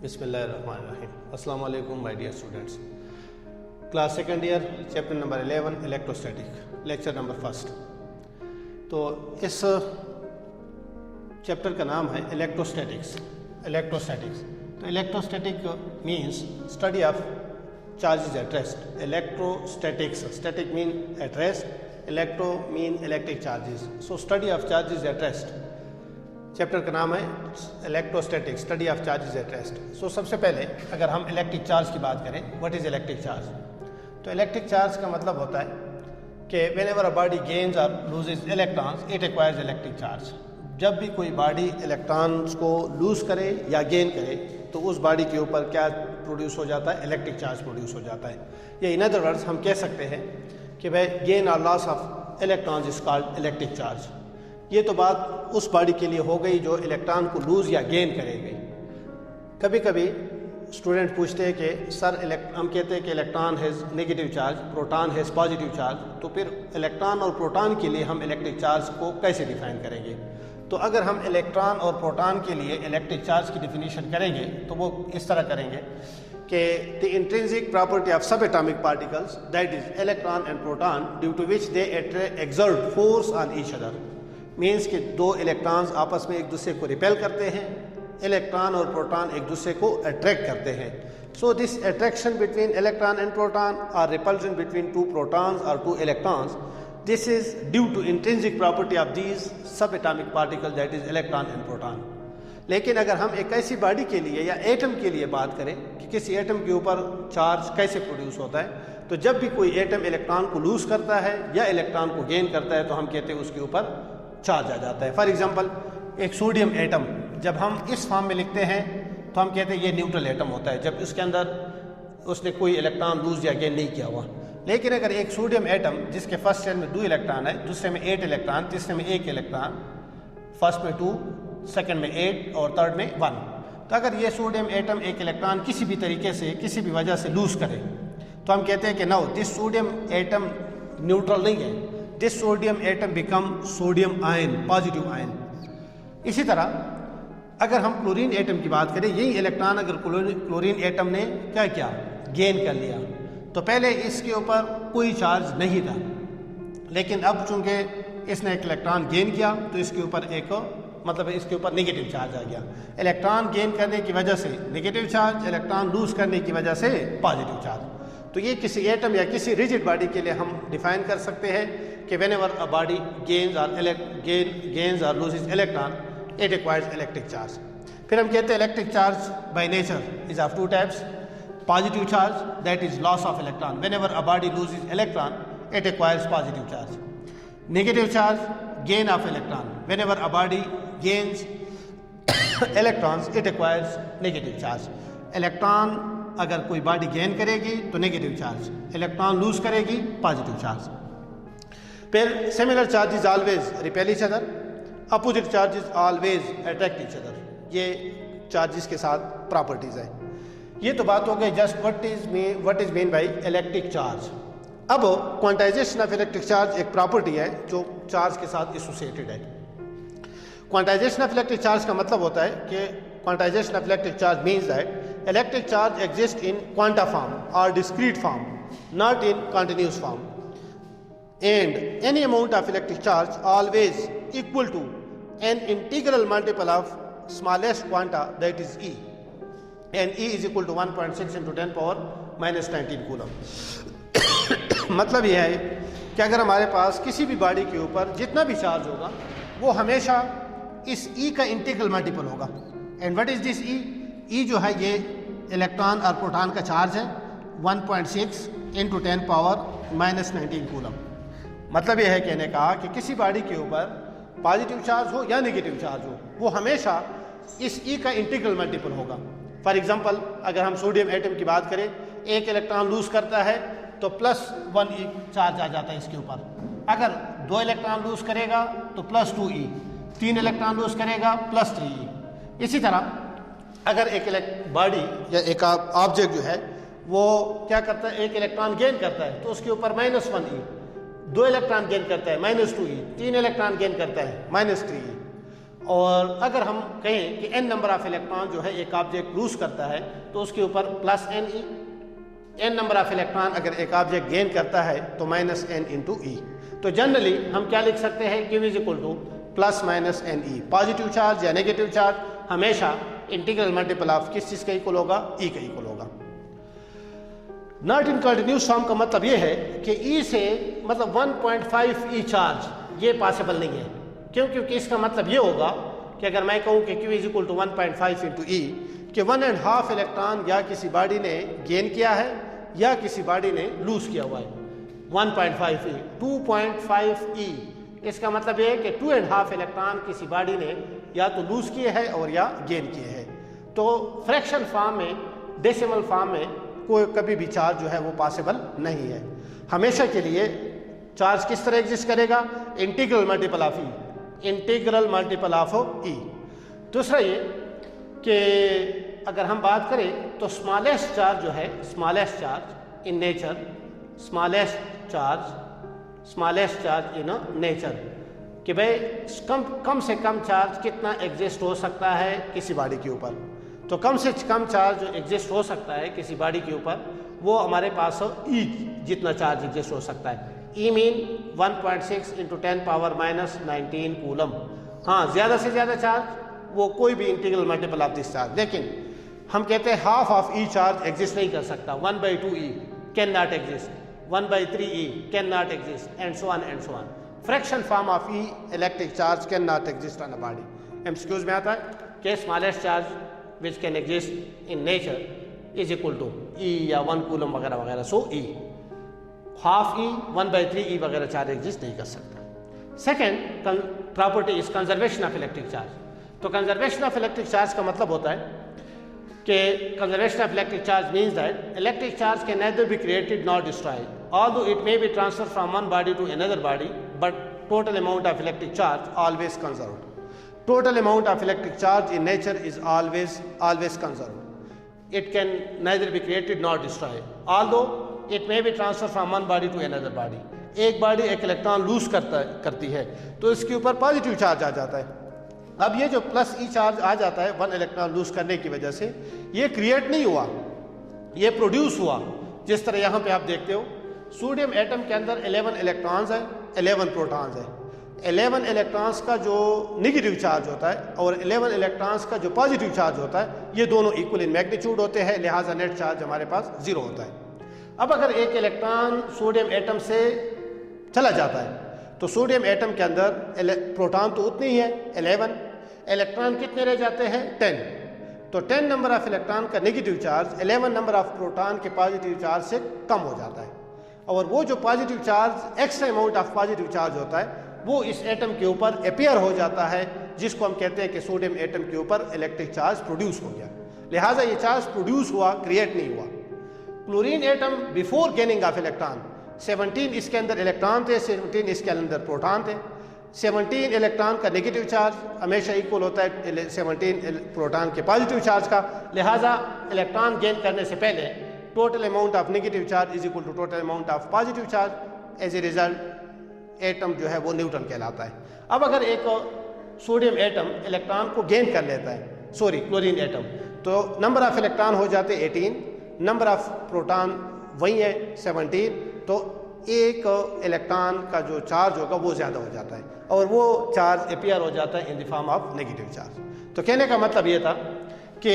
बिस्मिल्लाहिर्रहमानिर्रहीम। अस्सलाम वालेकुम my dear students. Class second year chapter number 11 electrostatic, lecture number first. तो इस चैप्टर का नाम है इलेक्ट्रोस्टैटिक्स। तो electrostatic means study of charges at rest. Electrostatics, static mean at rest, electro mean electric charges. So study of charges at rest, chapter का नाम है electrostatics, study of charges at rest. So सबसे पहले अगर हम electric charge की बात करें, व्हाट इज इलेक्ट्रिक चार्ज? तो इलेक्ट्रिक चार्ज का मतलब होता है कि व्हेनेवर अ बॉडी गेन्स और loses electrons it requires electric charge. जब भी कोई बॉडी इलेक्ट्रॉन्स को लूज करे या गेन करे तो उस बॉडी के ऊपर क्या प्रोड्यूस हो जाता है? इलेक्ट्रिक चार्ज प्रोड्यूस हो जाता है। या इन अदर वर्ड्स हम कह सकते हैं कि भाई गेन और loss of electrons is called electric charge. ये तो बात उस बॉडी के लिए हो गई जो इलेक्ट्रॉन को लूज या गेन करेगी। कभी कभी स्टूडेंट पूछते हैं कि सर हम कहते हैं कि electron has negative charge, proton has positive charge, तो फिर इलेक्ट्रॉन और प्रोटॉन के लिए हम इलेक्ट्रिक चार्ज को कैसे डिफाइन करेंगे? तो अगर हम इलेक्ट्रॉन और प्रोटॉन के लिए इलेक्ट्रिक चार्ज की डिफिनीशन करेंगे तो वो इस तरह करेंगे कि the intrinsic property of subatomic particles that is electron and proton due to which they exert force on each other. Means कि दो इलेक्ट्रॉन्स आपस में एक दूसरे को रिपेल करते हैं, इलेक्ट्रॉन और प्रोटॉन एक दूसरे को अट्रैक्ट करते हैं। So this attraction between electron and proton और रिपल्शन बिटवीन टू प्रोटॉन्स और two electrons, this is due to intrinsic property of these subatomic particle that is electron and proton. लेकिन अगर हम एक ऐसी बॉडी के लिए या एटम के लिए बात करें कि किसी एटम के ऊपर चार्ज कैसे प्रोड्यूस होता है, तो जब भी कोई एटम इलेक्ट्रॉन को लूज करता है या इलेक्ट्रॉन को गेन करता है तो हम कहते हैं उसके ऊपर चार्ज आ जाता है। फॉर एग्जांपल एक सोडियम एटम जब हम इस फॉर्म में लिखते हैं तो हम कहते हैं ये न्यूट्रल एटम होता है जब उसके अंदर उसने कोई इलेक्ट्रॉन लूज या गेन नहीं किया हुआ। लेकिन अगर एक सोडियम एटम जिसके फर्स्ट शेल में 2 इलेक्ट्रॉन है, दूसरे में 8 इलेक्ट्रॉन, तीसरे में 1 इलेक्ट्रॉन, फर्स्ट में 2, सेकंड में 8 और थर्ड में 1, तो अगर ये सोडियम एटम एक इलेक्ट्रॉन किसी भी तरीके से किसी भी वजह से लूज करे तो हम कहते हैं कि no this sodium atom neutral नहीं है, this sodium atom become sodium ion, positive ion. इसी तरह अगर हम क्लोरीन एटम की बात करें, यही इलेक्ट्रॉन अगर क्लोरीन एटम ने क्या किया, गेन कर लिया, तो पहले इसके ऊपर कोई चार्ज नहीं था, लेकिन अब चूंकि इसने एक इलेक्ट्रॉन गेन किया तो इसके ऊपर एक मतलब इसके ऊपर नेगेटिव चार्ज आ गया। इलेक्ट्रॉन गेन करने की वजह से नेगेटिव चार्ज, इलेक्ट्रॉन लूज करने की वजह से पॉजिटिव चार्ज। तो ये किसी एटम या किसी रिजिड बॉडी के लिए हम डिफाइन कर सकते हैं कि व्हेनेवर अ बॉडी गेन्स और loses electron it requires electric charge. फिर हम कहते हैं electric charge by nature is of 2 types. Positive charge that is loss of electron, whenever a body loses electron it requires positive charge. Negative charge gain of electron, whenever a body gains electrons it requires negative charge. Electron अगर कोई body gain करेगी तो negative charge, electron lose करेगी positive charge. फिर similar charges always repel each other, opposite charges always attract each other. ये charges के साथ properties है। ये तो बात हो गई just what is mean by electric charge. अब क्वांटाइजेशन ऑफ इलेक्ट्रिक चार्ज एक प्रॉपर्टी है जो चार्ज के साथ एसोसिएटेड है। क्वांटाइजेशन ऑफ इलेक्ट्रिक चार्ज का मतलब होता है कि quantization of electric charge means that electric charge exist in quanta form और discrete form, not in continuous form, and any amount of electric charge always equal to an integral multiple of smallest quanta that is e, and e is equal to 1.6 × 10⁻⁻19 coulomb. मतलब यह है कि अगर हमारे पास किसी भी body के ऊपर जितना भी चार्ज होगा वो हमेशा इस ई का इंटीग्रल मल्टीपल होगा। एंड व्हाट इज दिस ई? ई जो है ये इलेक्ट्रॉन और प्रोटॉन का चार्ज है 1.6 × 10⁻⁻19 कूलम। मतलब यह है कहने का कि किसी बॉडी के ऊपर पॉजिटिव चार्ज हो या नेगेटिव चार्ज हो वो हमेशा इस ई का इंटीग्रल मल्टीपल होगा। फॉर एग्जांपल अगर हम सोडियम एटम की बात करें, एक इलेक्ट्रॉन लूज करता है तो +1 ई चार्ज आ जाता है इसके ऊपर। अगर 2 इलेक्ट्रॉन लूज करेगा तो +2 ई, 3 इलेक्ट्रॉन लूज करेगा +3 ई। इसी तरह अगर एक बॉडी या एक ऑब्जेक्ट जो है वो क्या करता है, एक इलेक्ट्रॉन गेन करता है तो उसके ऊपर -1 ई, 2 इलेक्ट्रॉन गेन करता है -2 ई, 3 इलेक्ट्रॉन गेन करता है -3 ई। और अगर हम कहें कि n नंबर ऑफ इलेक्ट्रॉन जो है एक ऑब्जेक्ट लूज करता है तो उसके ऊपर plus NE, n number of electron अगर एक ऑब्जेक्ट गेन करता है तो माइनस n इंटू ई। तो जनरली हम क्या लिख सकते हैं, Q is equal two plus minus NE। Positive charge या नेगेटिव चार्ज हमेशा इंटीग्रल मल्टीपल ऑफ किस चीज़ का इक्वल होगा, E का इक्वल होगा। नॉट इन कंटिन्यूस फॉर्म का मतलब ये है कि E से मतलब 1.5 E चार्ज ये पॉसिबल नहीं है। क्यों? क्योंकि इसका मतलब ये होगा कि अगर मैं कहूँ कि Q is equal to 1.5 into e, कि 1.5 इलेक्ट्रॉन या किसी बॉडी ने गेन किया है या किसी बॉडी ने लूज किया हुआ है। 1.5 ई 2.5 ई, इसका मतलब ये है कि 2.5 इलेक्ट्रॉन किसी बॉडी ने या तो लूज किए हैं और या गेन किए हैं। तो फ्रैक्शन फॉर्म में, डेसिमल फॉर्म में कोई कभी भी चार्ज जो है वो पॉसिबल नहीं है। हमेशा के लिए चार्ज किस तरह एग्जिस्ट करेगा, integral multiple of e, integral multiple of e. दूसरा ये कि अगर हम बात करें तो स्मॉलेस्ट चार्ज जो है, smallest charge in nature, smallest charge in nature, कि भाई कम से कम चार्ज कितना एग्जिस्ट हो सकता है किसी बॉडी के ऊपर। तो कम से कम चार्ज जो एग्जिस्ट हो सकता है किसी बॉडी के ऊपर वो हमारे पास E जितना चार्ज एग्जिस्ट हो सकता है। E mean 1.6 into 10 power minus 19 coulomb. हाँ, ज़्यादा से ज़्यादा चार्ज वो कोई भी integral multiple of this charge, लेकिन हम कहते हैं half of E charge exist नहीं कर सकता। 1/2 E can not exist, 1/3 E can not exist, and so on. Fraction form of E electric charge can not exist on a body. MCQs में आता है कि smallest charge which can exist in nature is equal to E या 1 coulomb वगैरह वगैरह। So E half E 1/3 E वगैरह charge exist नहीं कर सकता। Second property is conservation of electric charge. तो कंजर्वेशन ऑफ इलेक्ट्रिक चार्ज का मतलब होता है कि conservation of electric charge means that electric charge can neither be created nor destroyed, although it may be transferred from one body to another body, but total amount of electric charge always conserved. Total amount of electric charge in nature is always conserved. It can neither be created nor destroyed, although it may be transferred from one body to another body. एक body एक electron lose करती है तो इसके ऊपर positive charge आ जाता है। अब ये जो प्लस E चार्ज आ जाता है 1 इलेक्ट्रॉन लूज करने की वजह से, ये क्रिएट नहीं हुआ, ये प्रोड्यूस हुआ। जिस तरह यहाँ पे आप देखते हो सोडियम एटम के अंदर 11 इलेक्ट्रॉन्स है, 11 प्रोटॉन्स है। 11 इलेक्ट्रॉन्स का जो नेगेटिव चार्ज होता है और 11 इलेक्ट्रॉन्स का जो पॉजिटिव चार्ज होता है, ये दोनों इक्वल इन मैग्नीट्यूड होते हैं, लिहाजा नेट चार्ज हमारे पास 0 होता है। अब अगर एक इलेक्ट्रॉन सोडियम एटम से चला जाता है तो सोडियम एटम के अंदर प्रोटॉन तो उतनी ही है 11, इलेक्ट्रॉन कितने रह जाते हैं 10। तो 10 नंबर ऑफ इलेक्ट्रॉन का negative charge 11 number of proton के पॉजिटिव चार्ज से कम हो जाता है, और वो जो positive charge, extra amount of positive charge होता है, वो इस एटम के ऊपर अपियर हो जाता है, जिसको हम कहते हैं कि सोडियम एटम के ऊपर इलेक्ट्रिक चार्ज प्रोड्यूस हो गया। लिहाजा ये चार्ज प्रोड्यूस हुआ, क्रिएट नहीं हुआ। Chlorine atom before gaining of electron 17 इसके अंदर इलेक्ट्रॉन थे, 17 इसके अंदर प्रोटॉन थे। 17 इलेक्ट्रॉन का नेगेटिव चार्ज हमेशा इक्वल होता है 17 प्रोटॉन के पॉजिटिव चार्ज का, लिहाजा इलेक्ट्रॉन गेन करने से पहले total amount of negative charge is equal to total amount of positive charge. As a result atom जो है वो न्यूट्रल कहलाता है। अब अगर एक सोडियम एटम इलेक्ट्रॉन को गेन कर लेता है, क्लोरीन एटम, तो नंबर ऑफ इलेक्ट्रॉन हो जाते 18, नंबर ऑफ प्रोटॉन वही है 17, तो एक इलेक्ट्रॉन का जो चार्ज होगा वो ज़्यादा हो जाता है और वो चार्ज अपियर हो जाता है in the form of negative charge. तो कहने का मतलब ये था कि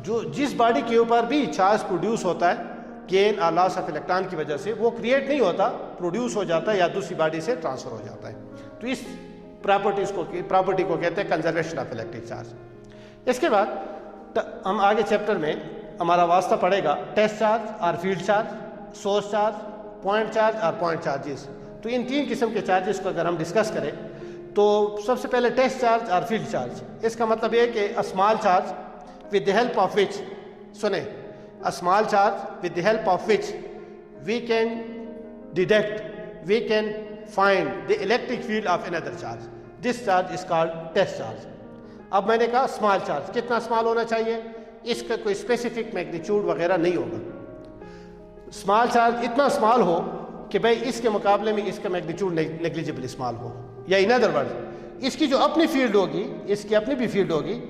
जो जिस बॉडी के ऊपर भी चार्ज प्रोड्यूस होता है गेन और लॉस ऑफ इलेक्ट्रॉन की वजह से, वो क्रिएट नहीं होता, प्रोड्यूस हो जाता है या दूसरी बॉडी से ट्रांसफर हो जाता है। तो इस प्रॉपर्टी को कहते हैं कंजर्वेशन ऑफ इलेक्ट्रिक चार्ज। इसके बाद हम आगे चैप्टर में हमारा वास्ता पड़ेगा टेस्ट चार्ज और field charge, source charge, point charge और पॉइंट चार्जेस। तो इन 3 किस्म के चार्जेस को अगर हम डिस्कस करें तो सबसे पहले टेस्ट चार्ज और फील्ड चार्ज। इसका मतलब ये है कि a small charge with the help of which, सुने, a small charge with the help of which we can detect, we can find the electric field of another charge, this charge is called test charge. अब मैंने कहा small charge, कितना small होना चाहिए, इसका कोई specific magnitude वगैरह नहीं होगा। स्मॉल चार्ज इतना स्मॉल हो कि भाई इसके मुकाबले में इसका मैग्नीट्यूड नेग्लिजिबल स्मॉल हो, या इन अदर वर्ड इसकी जो अपनी फील्ड होगी, इसकी अपनी भी फील्ड होगी,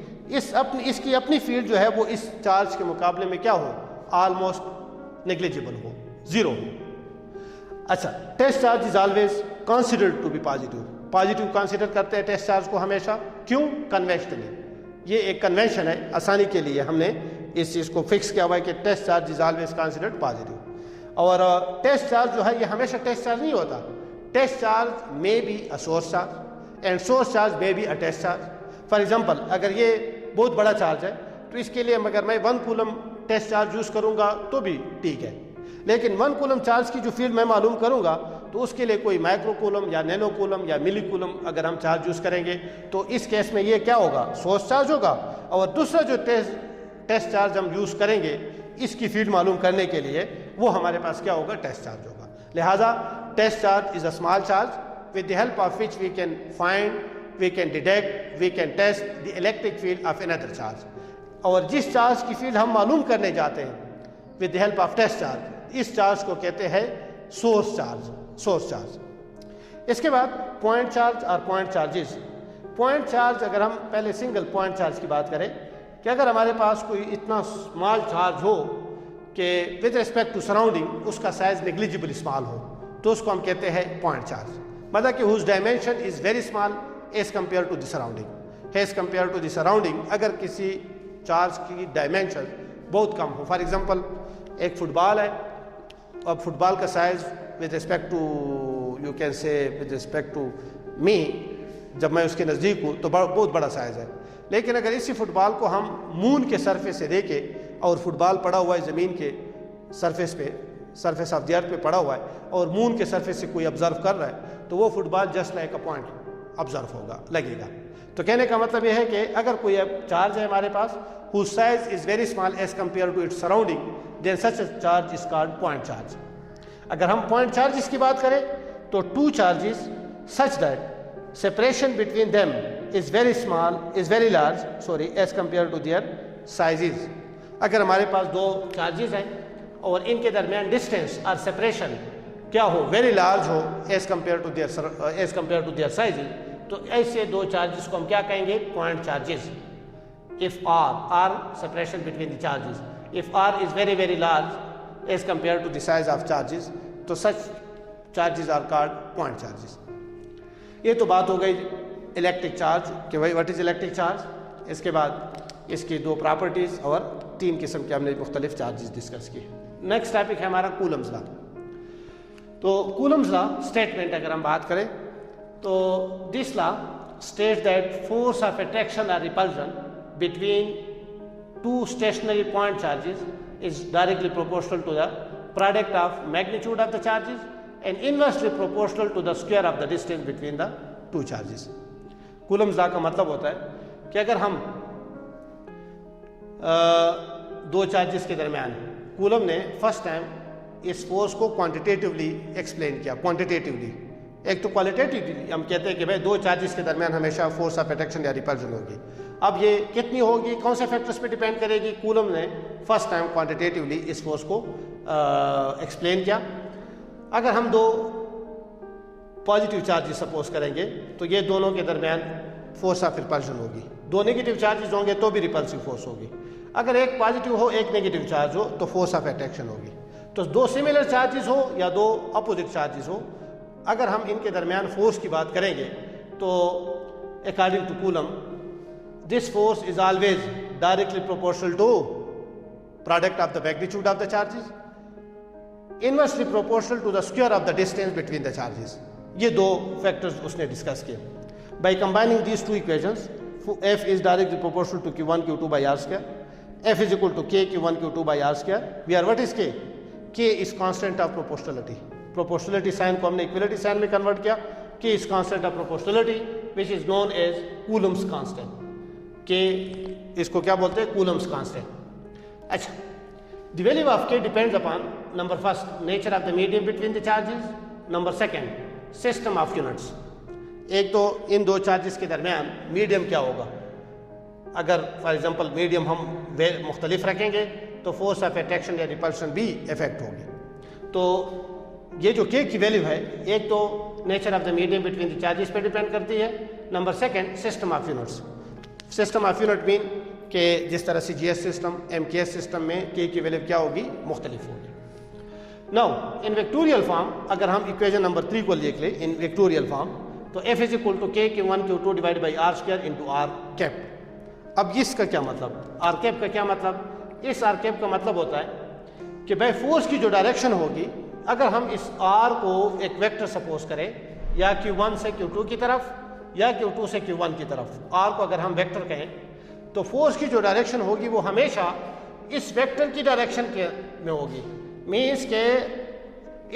इसकी अपनी फील्ड जो है वो इस चार्ज के मुकाबले में क्या हो, ऑलमोस्ट नेग्लिजिबल हो, जीरो हो। अच्छा, test charge is always considered to be positive, positive consider करते हैं टेस्ट चार्ज को हमेशा, क्यों, कन्वेंशनली, ये एक कन्वेंशन है, आसानी के लिए हमने इस चीज़ को फिक्स किया हुआ है कि test charge is always considered positive. और टेस्ट चार्ज जो है ये हमेशा टेस्ट चार्ज नहीं होता, test charge may be a source charge and source charge may be a test charge. For example, अगर ये बहुत बड़ा चार्ज है तो इसके लिए अगर मैं 1 कूलम टेस्ट चार्ज यूज़ करूँगा तो भी ठीक है, लेकिन 1 कूलम चार्ज की जो फील्ड मैं मालूम करूँगा तो उसके लिए कोई माइक्रो कूलम या नैनो कूलम या मिली कूलम अगर हम चार्ज यूज़ करेंगे तो इस केस में ये क्या होगा, सोर्स चार्ज होगा। और दूसरा जो टेस्ट चार्ज हम यूज़ करेंगे इसकी फील्ड मालूम करने के लिए वो हमारे पास क्या होगा, टेस्ट चार्ज होगा। लिहाजा test charge is a small charge with the help of which we can find, we can detect, we can test the electric field of another charge. और जिस चार्ज की फील्ड हम मालूम करने जाते हैं with the help of test charge, इस charge को कहते हैं सोर्स चार्ज, सोर्स चार्ज। इसके बाद पॉइंट चार्ज और पॉइंट चार्जेस। पॉइंट चार्ज, अगर हम पहले सिंगल पॉइंट चार्ज की बात करें कि अगर हमारे पास कोई इतना स्मॉल चार्ज हो कि विद रिस्पेक्ट टू सराउंडिंग उसका साइज नेग्लिजिबल स्मॉल हो तो उसको हम कहते हैं पॉइंट चार्ज, मतलब कि whose dimension is very small as compare to the surrounding, as compare to the surrounding. अगर किसी चार्ज की डायमेंशन बहुत कम हो, फॉर एग्जांपल एक फुटबॉल है, अब फुटबॉल का size with respect to, you can say with respect to me, जब मैं उसके नज़दीक हूँ तो बहुत बड़ा साइज़ है, लेकिन अगर इसी फुटबॉल को हम मून के सरफेस से देखें और फुटबॉल पड़ा हुआ है ज़मीन के सरफेस पे, सरफेस ऑफ द अर्थ पे पड़ा हुआ है और मून के सरफेस से कोई ऑब्जर्व कर रहा है तो वो football just like a point observe होगा, लगेगा। तो कहने का मतलब यह है कि अगर कोई चार्ज है हमारे पास whose size is very small as compared to its surrounding, then such a charge is called point charge. अगर हम point charges की बात करें तो two charges such that separation between them is very small, is very large, sorry, as compared to their sizes. अगर हमारे पास दो charges हैं और इनके दरमियान डिस्टेंस और सेपरेशन क्या हो, वेरी लार्ज हो as compare to their sizes, तो ऐसे दो चार्जेस को हम क्या कहेंगे, point charges. If R separation between the charges, if R is very very large as compared to the size of charges, तो such charges are called point charges. ये तो बात हो गई इलेक्ट्रिक चार्ज कि भाई व्हाट इज इलेक्ट्रिक चार्ज। इसके बाद इसकी दो प्रॉपर्टीज़ और 3 किस्म के हमने मुख्तलिफ चार्जेस डिस्कस किए। नेक्स्ट टॉपिक है हमारा कूलम्स लॉ। तो कूलम्स लॉ स्टेटमेंट अगर हम बात करें तो this law states that force of attraction और repulsion between two stationary point charges is directly proportional to the product of magnitude of the charges and inversely proportional to the square of the distance between the two charges. Coulomb's law का मतलब होता है कि अगर हम दो charges के दरमियान, कूलम ने फर्स्ट टाइम इस फोर्स को क्वांटिटेटिवली एक्सप्लेन किया, क्वांटिटेटिवली। एक तो क्वालिटेटिवली हम कहते हैं कि भाई दो चार्जेस के दरमियान हमेशा फोर्स ऑफ अट्रैक्शन या रिपल्जन होगी। अब ये कितनी होगी, कौन से फैक्टर्स पे डिपेंड करेगी, कूलम ने फर्स्ट टाइम क्वांटिटेटिवली इस फोर्स को एक्सप्लेन किया। अगर हम दो पॉजिटिव चार्जेस सपोज करेंगे तो ये दोनों के दरमियान फोर्स ऑफ रिपल्शन होगी, दो नेगेटिव चार्जेस होंगे तो भी रिपल्सिव फोर्स होगी। अगर एक पॉजिटिव हो एक नेगेटिव चार्ज हो तो फोर्स ऑफ अट्रैक्शन होगी। तो दो सिमिलर चार्जेस हो या दो अपोजिट चार्जेस हो, अगर हम इनके दरमियान फोर्स की बात करेंगे तो according to coulomb this force is always directly proportional to product of the magnitude of the charges, inversely proportional to the square of the distance between the charges. ये दो factors उसने discuss किए। By combining these two equations, F is directly proportional to Q1 Q2 by R square, F is equal to K Q1 Q2 by R square, where what is K? K is constant of proportionality. Proportionality sign को हमने equality sign में convert किया। K is constant of proportionality which is known as Coulomb's constant. के इसको क्या बोलते हैं, Coulomb's constant. अच्छा, द वैल्यू ऑफ के depends upon number first nature of the medium between the charges, number second system of units. एक तो इन दो चार्जेस के दरमियान मीडियम क्या होगा, अगर फॉर एग्जांपल मीडियम हम मुख्तलिफ रखेंगे तो फोर्स ऑफ अट्रैक्शन या रिपल्शन भी इफेक्ट होगी। तो ये जो के की वैल्यू है, एक तो nature of the medium between the charges पे डिपेंड करती है number second system of units. System of unit mean कि जिस तरह से जीएस सिस्टम एमकेएस सिस्टम में के की वैल्यू क्या होगी, मुख्तलिफ होगी। नाउ इन वेक्टोरियल फॉर्म अगर हम इक्वेशन नंबर 3 को लिख ले इन वेक्टोरियल फॉर्म, तो F is equal to K Q1 Q2 divide by R square into R cap. अब इसका क्या मतलब, आर कैप का क्या मतलब? इस आर कैप का मतलब होता है कि भाई फोर्स की जो डायरेक्शन होगी, अगर हम इस आर को एक वेक्टर सपोज करें या Q1 से Q2 की तरफ या Q2 से Q1 की तरफ, आर को अगर हम वेक्टर कहें तो फोर्स की जो डायरेक्शन होगी वो हमेशा इस वेक्टर की डायरेक्शन के में होगी। मीन्स के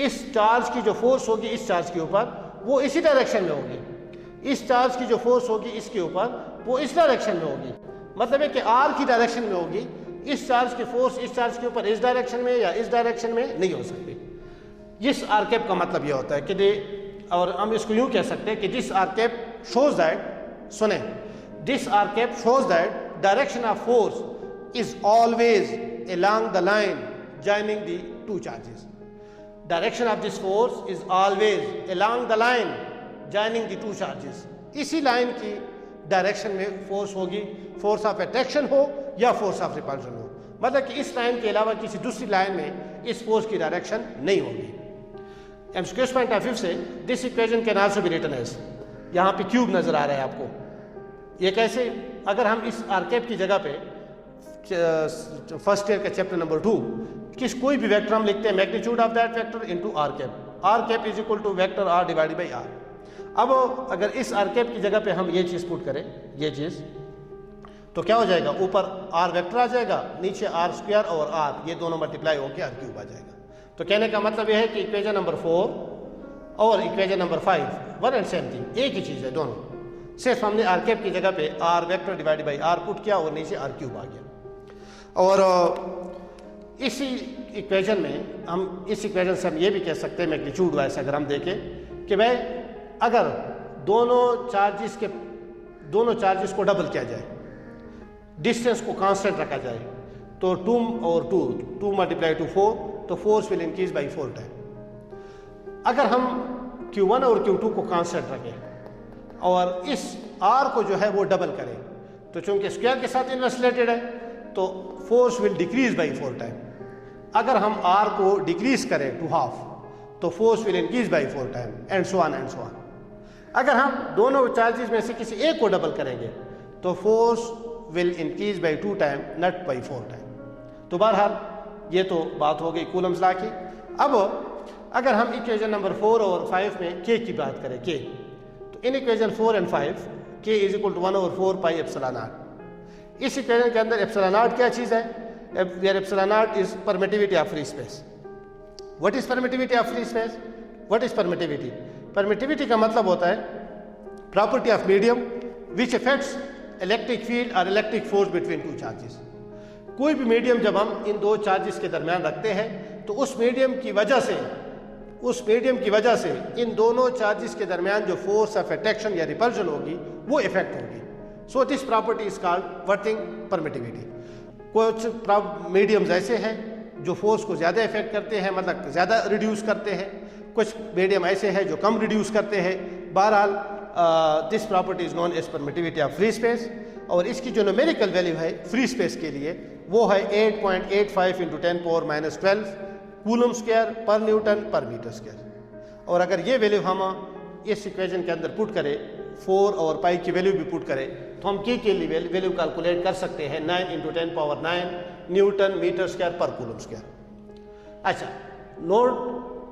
इस चार्ज की जो फोर्स होगी इस चार्ज के ऊपर वो इसी डायरेक्शन में होगी, इस चार्ज की जो फोर्स होगी इसके ऊपर वो इस डायरेक्शन में होगी। मतलब है कि आर की डायरेक्शन में होगी, इस चार्ज की फोर्स इस चार्ज के ऊपर इस डायरेक्शन में या इस डायरेक्शन में नहीं हो सकती। इस आर कैप का मतलब यह होता है कि और हम इसको यूं कह सकते हैं कि this r cap shows that, सुने, this r cap shows that direction of force is always along the line joining the two charges. Direction of this force is always along the line joining the two charges. इसी line की direction में force होगी, force of attraction हो या force of repulsion हो। मतलब कि इस लाइन के अलावा किसी दूसरी लाइन में इस फोर्स की डायरेक्शन नहीं होगी। एमसीक्यूज पॉइंट ऑफ व्यू से this equation can also be written as, यहाँ पे क्यूब नजर आ रहा है आपको। ये कैसे, अगर हम इस आर कैप की जगह पे फर्स्ट ईयर का चैप्टर नंबर 2 किस कोई भी वेक्टर हम लिखते हैं magnitude of that vector into R cap, R cap is equal to vector R divided by R. अब अगर इस आर कैप की जगह पे हम ये चीज़ पुट करें, ये चीज़, तो क्या हो जाएगा, ऊपर आर वेक्टर आ जाएगा, नीचे आर स्क्वायर और आर, ये दोनों मल्टीप्लाई होकर आर क्यूब आ जाएगा। तो कहने का मतलब यह है कि इक्वेशन नंबर 4 और equation number 5 one and same thing, एक ही चीज़ है दोनों। सिर्फ हमने आर कैप की जगह पे R vector divided by R put किया और नीचे आर क्यूब आ गया। और इसी इक्वेशन में हम, इस इक्वेशन से हम ये भी कह सकते हैं मैग्नीट्यूड वाइज अगर हम देखें कि भाई अगर दोनों चार्जेस को डबल किया जाए, डिस्टेंस को कांस्टेंट रखा जाए, तो 2 और 2 मल्टीप्लाई टू 4, तो force will increase by 4 time. अगर हम Q1 और Q2 को कांस्टेंट रखें और इस R को जो है वो डबल करें, तो चूंकि स्क्वायर के साथ इनवर्स रिलेटेड है तो force will decrease by 4 time. अगर हम R को डिक्रीज करें टू हाफ तो force will increase by 4 time and so on and so on. अगर हम दोनों चार्जेस में से किसी एक को डबल करेंगे तो force will increase by 2 time not by 4 time. तो बहरहाल ये तो बात हो गई कूलम्स लॉ की। अब अगर हम इक्वेशन नंबर 4 और 5 में के की बात करें, के, तो इन इक्वेशन 4 एंड 5 के is equal to 1/4 pi epsilon nought. इस इक्वेशन के अंदर एप्सिलॉन नॉट क्या चीज़ है, where epsilon not is permittivity of free space. What is permittivity of free space? What is permittivity? Permittivity का मतलब होता है property of medium which affects electric field और electric force between two charges. कोई भी मीडियम जब हम इन दो चार्जेस के दरमियान रखते हैं तो उस मीडियम की वजह से इन दोनों चार्जेस के दरमियान जो फोर्स ऑफ अट्रैक्शन या रिपल्शन होगी वो इफेक्ट होगी। So this property is called working permittivity. कुछ मीडियम्स ऐसे हैं जो फोर्स को ज़्यादा इफेक्ट करते हैं, मतलब ज़्यादा रिड्यूस करते हैं, कुछ मीडियम ऐसे हैं जो कम रिड्यूस करते हैं। बहरहाल this property is known as permittivity of free space. और इसकी जो न्यूमेरिकल वैल्यू है फ्री स्पेस के लिए वो है 8.85 × 10⁻12 coulomb square per newton per metre square. और अगर ये वैल्यू हम इस इक्वेशन के अंदर पुट करें, 4 और पाई की वैल्यू भी पुट करें, तो हम के लिए वैल्यू कैलकुलेट कर सकते हैं 9 × 10⁻9 न्यूटन मीटर स्क्वायर पर कूलम स्क्वायर। अच्छा, note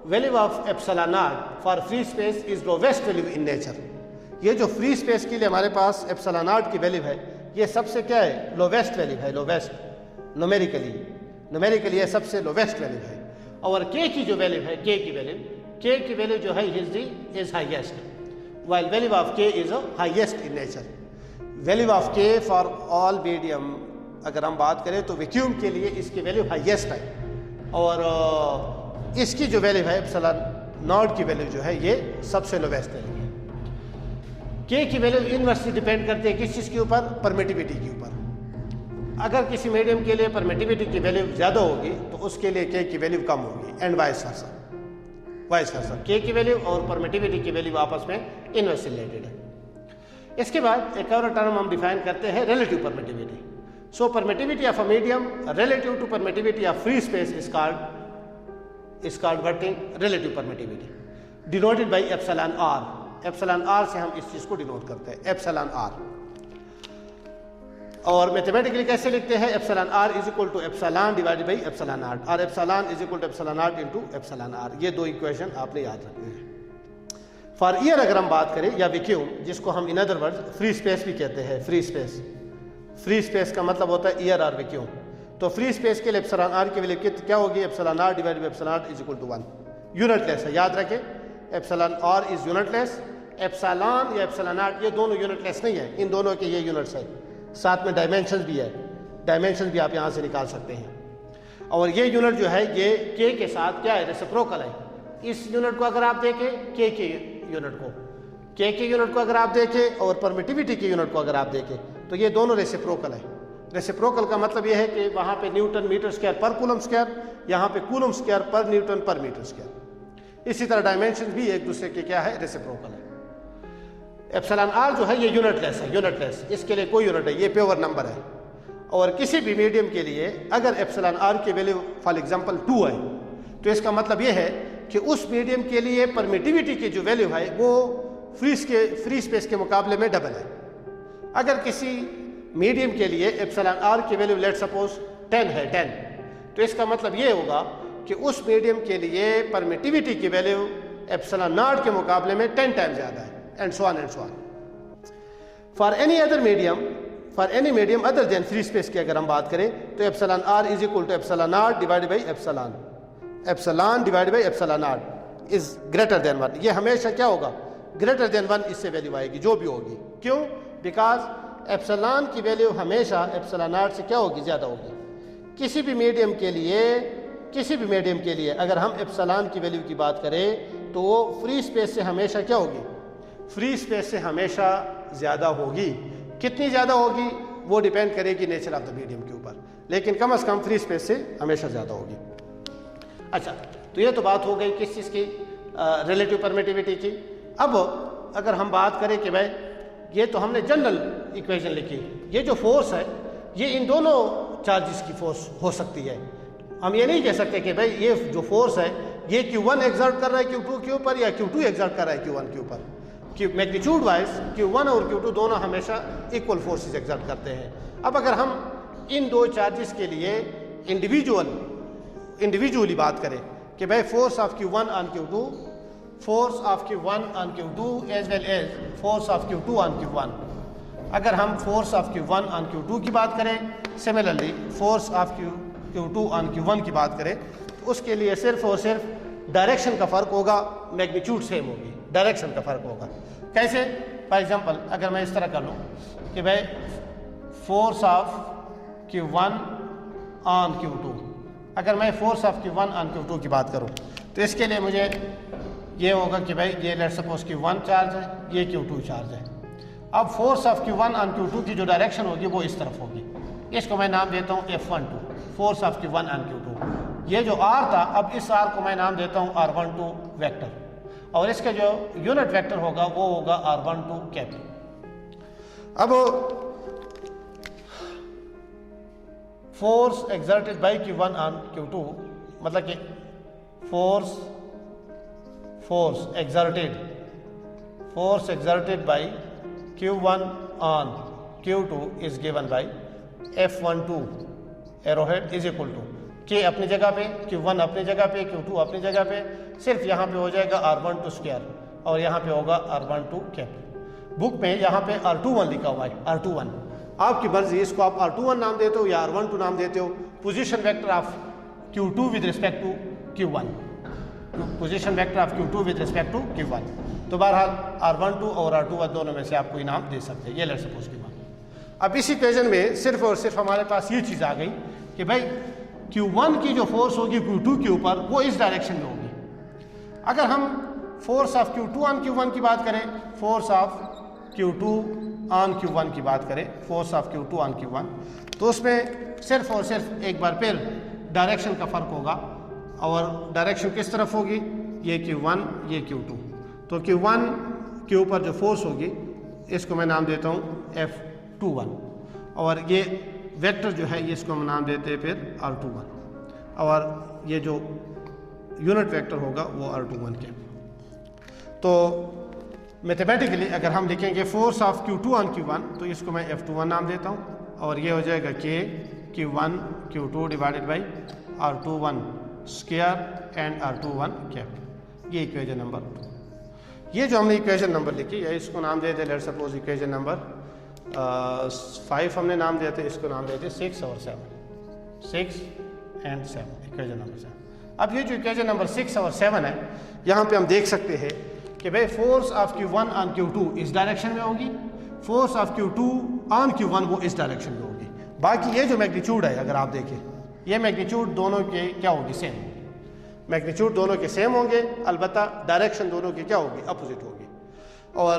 value of epsilon not for free space is lowest value in nature. ये जो फ्री स्पेस के लिए हमारे पास एप्सिलॉन नॉट की वैल्यू है ये सबसे क्या है, लोवेस्ट वैल्यू है, लोवेस्ट न्यूमेरिकली ये सबसे लोवेस्ट वैल्यू है। और के की जो वैल्यू है, के की वैल्यू जो है is highest, while value of k is highest in nature. Value of k for all medium अगर हम बात करें तो वैक्यूम के लिए इसकी वैल्यू हाईएस्ट है और इसकी जो वैल्यू है एप्सिलॉन नॉट की वैल्यू जो है ये सबसे लोवेस्ट वैल्यू है। के की वैल्यू इनवर्सली डिपेंड करती है किस चीज़ के ऊपर, परमिटिविटी के ऊपर। अगर किसी मीडियम के लिए परमिटिविटी की वैल्यू ज़्यादा होगी तो उसके लिए के की वैल्यू कम होगी एंड वाइस वर्सा। के की वैल्यू और परमिटिविटी की वैल्यू आपस में इनवर्सली रिलेटेड है। इसके बाद एक और टर्म हम डिफाइन करते हैं relative permittivity. So permittivity of a medium relative to permittivity of free space is called working relative permittivity, denoted by epsilon R. Epsilon R से हम इस चीज को डिनोट करते हैं, एप्सिलॉन आर. और मैथमेटिकली कैसे लिखते हैं? Epsilon are is equal to epsilon divided by epsilon r, और epsilon is equal to epsilon r into epsilon are. ये दो इक्वेशन आपने याद रखनी है. फॉर ईयर अगर हम बात करें, या वैक्यूम, जिसको हम in other words free space भी कहते हैं, फ्री स्पेस. फ्री स्पेस का मतलब होता है ईयर और वैक्यूम. तो फ्री स्पेस के लिए एप्सिलॉन आर की वैल्यू क्या होगी? Epsilon R divided by epsilon are is equal to 1. Unitless है, याद रखें, epsilon are is unitless. Epsilon या एप्सिलॉन आर ये दोनों यूनिटलेस नहीं है, इन दोनों के ये यूनिट्स है. साथ में डायमेंशंस भी है, डायमेंशंस भी आप यहाँ से निकाल सकते हैं. और ये यूनिट जो है ये के के साथ क्या है? रेसिप्रोकल है. इस यूनिट को अगर आप देखें, के यूनिट को, के यूनिट को अगर आप देखें और परमिटिविटी के यूनिट को अगर आप देखें, तो ये दोनों रेसिप्रोकल है. रेसिप्रोकल का मतलब ये है कि वहाँ पे न्यूटन मीटर स्क्वायर पर कूलम स्क्वायर, यहाँ पे coulomb square per newton per metre square. इसी तरह डायमेंशन भी एक दूसरे के क्या है? रेसिप्रोकल है. एप्सिलॉन आर जो है ये यूनिटलेस है, यूनिटलेस, इसके लिए कोई यूनिट है, ये प्योर नंबर है. और किसी भी मीडियम के लिए अगर एप्सिलॉन आर की वैल्यू फॉर एग्जांपल 2 है, तो इसका मतलब ये है कि उस मीडियम के लिए परमिटिविटी की जो वैल्यू है वो फ्री स्पेस के मुकाबले में डबल है. अगर किसी मीडियम के लिए एप्सिलॉन आर की वैल्यू लेट सपोज 10 है, 10, तो इसका मतलब ये होगा कि उस मीडियम के लिए परमिटिविटी की वैल्यू एप्सिलॉन नॉट के मुकाबले में 10 टाइम्स ज़्यादा है, and so on and so on. For any medium other than free space की अगर हम बात करें, तो epsilon are is equal to epsilon naught divided by epsilon. Epsilon divided by epsilon not is greater than 1. ये हमेशा क्या होगा? ग्रेटर देन 1 इससे वैल्यू आएगी जो भी होगी. क्यों? बिकॉज एप्सिलॉन की वैल्यू हमेशा एप्सिलॉन नॉट से क्या होगी? ज़्यादा होगी. किसी भी मीडियम के लिए अगर हम एप्सिलॉन की वैल्यू की बात करें तो वो फ्री स्पेस से हमेशा क्या होगी? फ्री स्पेस से हमेशा ज़्यादा होगी. कितनी ज़्यादा होगी वो डिपेंड करेगी नेचर ऑफ द मीडियम के ऊपर, लेकिन कम से कम फ्री स्पेस से हमेशा ज़्यादा होगी. अच्छा, तो ये तो बात हो गई किस चीज़ की? रिलेटिव परमिटिविटी की. अब अगर हम बात करें कि भाई ये तो हमने जनरल इक्वेशन लिखी, ये जो फोर्स है ये इन दोनों चार्जेस की फोर्स हो सकती है. हम ये नहीं कह सकते कि भाई ये जो फोर्स है ये Q1 एग्जर्ट कर रहा है Q2 के ऊपर या Q2 एग्जर्ट कर रहा है Q1 के ऊपर. मैग्नीट्यूड वाइज Q1 और Q2 दोनों हमेशा इक्वल फोर्सेस एग्जर्ट करते हैं. अब अगर हम इन दो चार्जेस के लिए इंडिविजुअली बात करें कि भाई force of Q1 on Q2, force of Q1 on Q2 as well as force of Q2 on Q1. अगर हम force of Q1 on Q2 की बात करें, similarly force of Q2 on Q1 की बात करें, तो उसके लिए सिर्फ और सिर्फ डायरेक्शन का फ़र्क होगा, मैग्नीट्यूड सेम होगी, डायरेक्शन का फ़र्क होगा. कैसे? फॉर एग्जांपल अगर मैं इस तरह कर लूँ कि भाई force of Q1 on Q2, अगर मैं force of Q1 on Q2 की बात करूँ तो इसके लिए मुझे ये होगा कि भाई ये लेट्स सपोज Q1 चार्ज है, ये Q2 चार्ज है. अब force of Q1 on Q2 की जो डायरेक्शन होगी वो इस तरफ होगी. इसको मैं नाम देता हूँ F12, force of Q1 on Q2. ये जो R था, अब इस R को मैं नाम देता हूँ R12 वेक्टर, और इसका जो यूनिट वेक्टर होगा वो होगा R12 कैप. अब force exerted by Q1 on Q2 मतलब कि force exerted by Q1 on Q2 is given by F12 arrowhead is equal to K अपनी जगह पे, Q1 अपनी जगह पे, Q2 अपनी जगह पे, सिर्फ यहाँ पे हो जाएगा R12 स्क्वायर और यहाँ पे होगा R12 कैप. बुक में यहाँ पे R21 लिखा हुआ है, R21. आपकी मर्जी, इसको आप R21 नाम देते हो या R12 नाम देते हो. Position vector of Q2 with respect to Q1, position vector of Q2 with respect to Q1. तो बहरहाल R12 और R21 दोनों में से आप कोई नाम दे सकते हैं. ये लेट्स सपोज की बात. अब इस इक्वेशन में सिर्फ और सिर्फ हमारे पास ये चीज़ आ गई कि भाई Q1 की जो फोर्स होगी Q2 के ऊपर वो इस डायरेक्शन में होगी. अगर हम force of Q2 on Q1 की बात करें, force of Q2 on Q1 की बात करें, force of Q2 on Q1, तो उसमें सिर्फ और सिर्फ एक बार फिर डायरेक्शन का फ़र्क होगा. और डायरेक्शन किस तरफ होगी? ये Q1, ये Q2. तो Q1 के ऊपर जो फोर्स होगी इसको मैं नाम देता हूँ F21 और ये वेक्टर जो है ये इसको हम नाम देते हैं फिर R21 और ये जो यूनिट वेक्टर होगा वो R21 के। तो मैथमेटिकली अगर हम लिखेंगे force of Q2 on Q1 तो इसको मैं F21 नाम देता हूँ और ये हो जाएगा K Q1 Q2 divided by R21 square and R21 cap. ये इक्वेशन नंबर 2। ये जो हमने इक्वेशन नंबर लिखी है इसको नाम देते लेट्स सपोज इक्वेशन नंबर 5 हमने नाम देते, इसको नाम देते 6 और 7, 6 एंड 7 इक्वेशन नंबर 7। अब ये जो इक्वेशन नंबर 6 और 7 है यहाँ पे हम देख सकते हैं कि भाई force of Q1 on Q2 इस डायरेक्शन में होगी, force of Q2 on Q1 वो इस डायरेक्शन में होगी। बाकी ये जो मैग्नीट्यूड है अगर आप देखें ये मैग्नीट्यूड दोनों के क्या होगी, सेम होगी। मैग्नीट्यूड दोनों के सेम होंगे, अलबत्ता डायरेक्शन दोनों की क्या होगी, अपोजिट होगी। और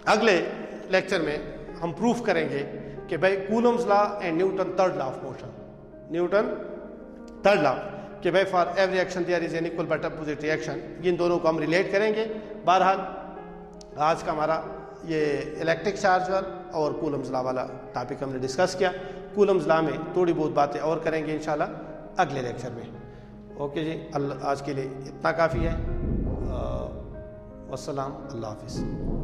अगले लेक्चर में हम प्रूफ करेंगे कि भाई Coulomb's law and Newton third law of motion, Newton third law कि भाई for every action there is an equal but opposite reaction, इन दोनों को हम रिलेट करेंगे। बहरहाल आज का हमारा ये इलेक्ट्रिक चार्ज वाला और कूलम्स लॉ वाला टॉपिक हमने डिस्कस किया। कूलम्स लॉ में थोड़ी बहुत बातें और करेंगे इंशाल्लाह अगले लेक्चर में। ओके जी, आज के लिए इतना काफ़ी है। वस्सलाम, अल्लाह हाफिज़।